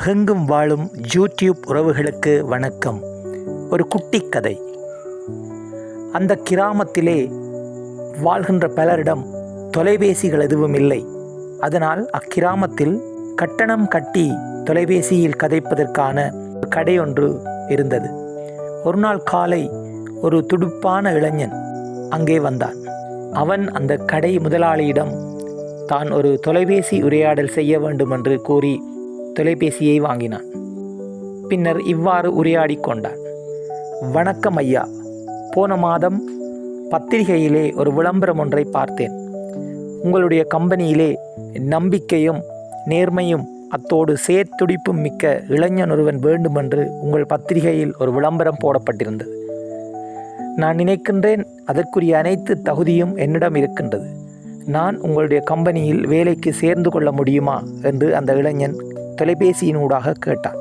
உலகெங்கும் வாழும் யூடியூப் உறவுகளுக்கு வணக்கம். ஒரு குட்டி கதை. அந்த கிராமத்திலே வாழ்கின்ற பலரிடம் தொலைபேசிகள் எதுவும் இல்லை. அதனால் அக்கிராமத்தில் கட்டணம் கட்டி தொலைபேசியில் கதைப்பதற்கான ஒரு கடை ஒன்று இருந்தது. ஒரு நாள் காலை ஒரு துடுப்பான இளைஞன் அங்கே வந்தான். அவன் அந்த கடை முதலாளியிடம் தான் ஒரு தொலைபேசி உரையாடல் செய்ய வேண்டும் என்று கூறி தொலைபேசியை வாங்கினான். பின்னர் இவ்வாறு உரையாடி கொண்டான். வணக்கம் ஐயா, போன மாதம் பத்திரிகையிலே ஒரு விளம்பரம் ஒன்றை பார்த்தேன். உங்களுடைய கம்பெனியிலே நம்பிக்கையும் நேர்மையும் அத்தோடு சேர்த்துடிப்பும் மிக்க இளைஞன் ஒருவன் வேண்டுமென்று உங்கள் பத்திரிகையில் ஒரு விளம்பரம் போடப்பட்டிருந்தது. நான் நினைக்கின்றேன் அதற்குரிய அனைத்து தகுதியும் என்னிடம் இருக்கின்றது. நான் உங்களுடைய கம்பெனியில் வேலைக்கு சேர்ந்து கொள்ள முடியுமா என்று அந்த இளைஞன் தொலைபேசியினூடாக கேட்டான்.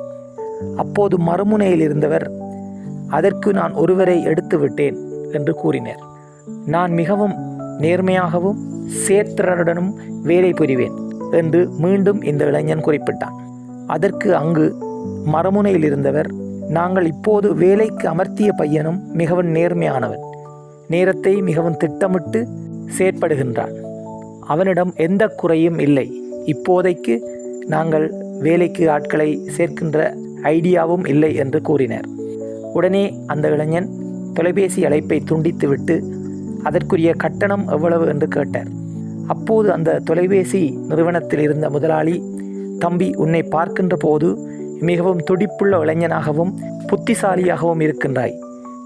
அப்போது மறுமுனையில் இருந்தவர், அதற்கு நான் ஒருவரை எடுத்து விட்டேன் என்று கூறினார். நான் மிகவும் நேர்மையாகவும் சேர்த்திறனுடனும் வேலை புரிவேன் என்று மீண்டும் இந்த இளைஞன் குறிப்பிட்டான். அதற்கு அங்கு மறுமுனையில் இருந்தவர், நாங்கள் இப்போது வேலைக்கு அமர்த்திய பையனும் மிகவும் நேர்மையானவன், நேரத்தை மிகவும் திட்டமிட்டு செயற்படுகின்றான், அவனிடம் எந்த குறையும் இல்லை, இப்போதைக்கு நாங்கள் வேலைக்கு ஆட்களை சேர்க்கின்ற ஐடியாவும் இல்லை என்று கூறினார். உடனே அந்த இளைஞன் தொலைபேசி அழைப்பை துண்டித்துவிட்டு அதற்குரிய கட்டணம் எவ்வளவு என்று கேட்டார். அப்போது அந்த தொலைபேசி நிறுவனத்தில் இருந்த முதலாளி, தம்பி, உன்னை பார்க்கின்ற போது மிகவும் துடிப்புள்ள இளைஞனாகவும் புத்திசாலியாகவும் இருக்கின்றாய்,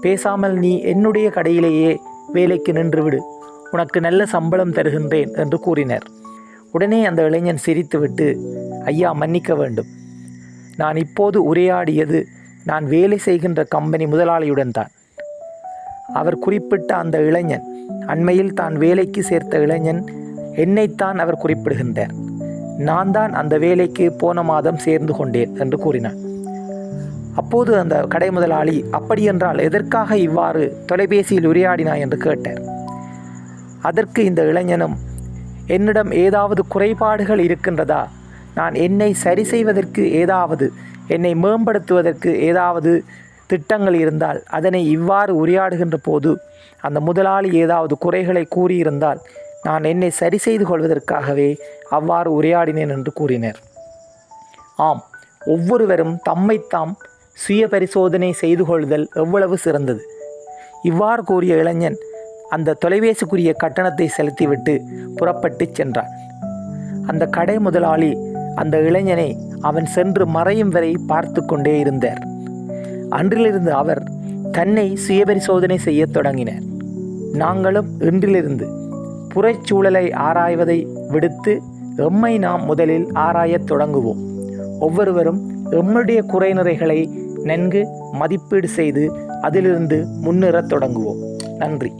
பேசாமல் நீ என்னுடைய கடையிலேயே வேலைக்கு நின்றுவிடு, உனக்கு நல்ல சம்பளம் தருகின்றேன் என்று கூறினார். உடனே அந்த இளைஞன் சிரித்துவிட்டு, ஐயா மன்னிக்க வேண்டும், நான் இப்போது உரையாடியது நான் வேலை செய்கின்ற கம்பெனி முதலாளியுடன் தான். அவர் குறிப்பிட்ட அந்த இளைஞன், அண்மையில் தான் வேலைக்கு சேர்த்த இளைஞன், என்னைத்தான் அவர் குறிப்பிடுகின்றார். நான் தான் அந்த வேலைக்கு போன மாதம் சேர்ந்து கொண்டேன் என்று கூறினான். அப்போது அந்த கடை முதலாளி, அப்படியென்றால் எதற்காக இவ்வாறு தொலைபேசியில் உரையாடினாய் என்று கேட்டார். அதற்கு இந்த இளைஞனும், என்னிடம் ஏதாவது குறைபாடுகள் இருக்கின்றதா, நான் என்னை சரி செய்வதற்கு ஏதாவது, என்னை மேம்படுத்துவதற்கு ஏதாவது திட்டங்கள் இருந்தால் அதனை இவ்வாறு உரையாடுகின்ற போது அந்த முதலாளி ஏதாவது குறைகளை கூறியிருந்தால் நான் என்னை சரி செய்து கொள்வதற்காகவே அவ்வாறு உரையாடினேன் என்று கூறினார். ஆம், ஒவ்வொருவரும் தம்மைத்தாம் சுய பரிசோதனை செய்து கொள்ளுதல் எவ்வளவு சிறந்தது. இவ்வாறு கூறிய இளைஞன் அந்த தொலைபேசிக்குரிய கட்டணத்தை செலுத்திவிட்டு புறப்பட்டு சென்றான். அந்த கடை முதலாளி அந்த இளைஞனை அவன் சென்று மறையும் வரை பார்த்து கொண்டே இருந்தார். அன்றிலிருந்து அவர் தன்னை சுயபரிசோதனை செய்ய தொடங்கினார். நாங்களும் இன்றிலிருந்து புறச்சூழலை ஆராய்வதை விடுத்து எம்மை நாம் முதலில் ஆராயத் தொடங்குவோம். ஒவ்வொருவரும் எம்முடைய குறைநிறைகளை நன்கு மதிப்பீடு செய்து அதிலிருந்து முன்னேறத் தொடங்குவோம். நன்றி.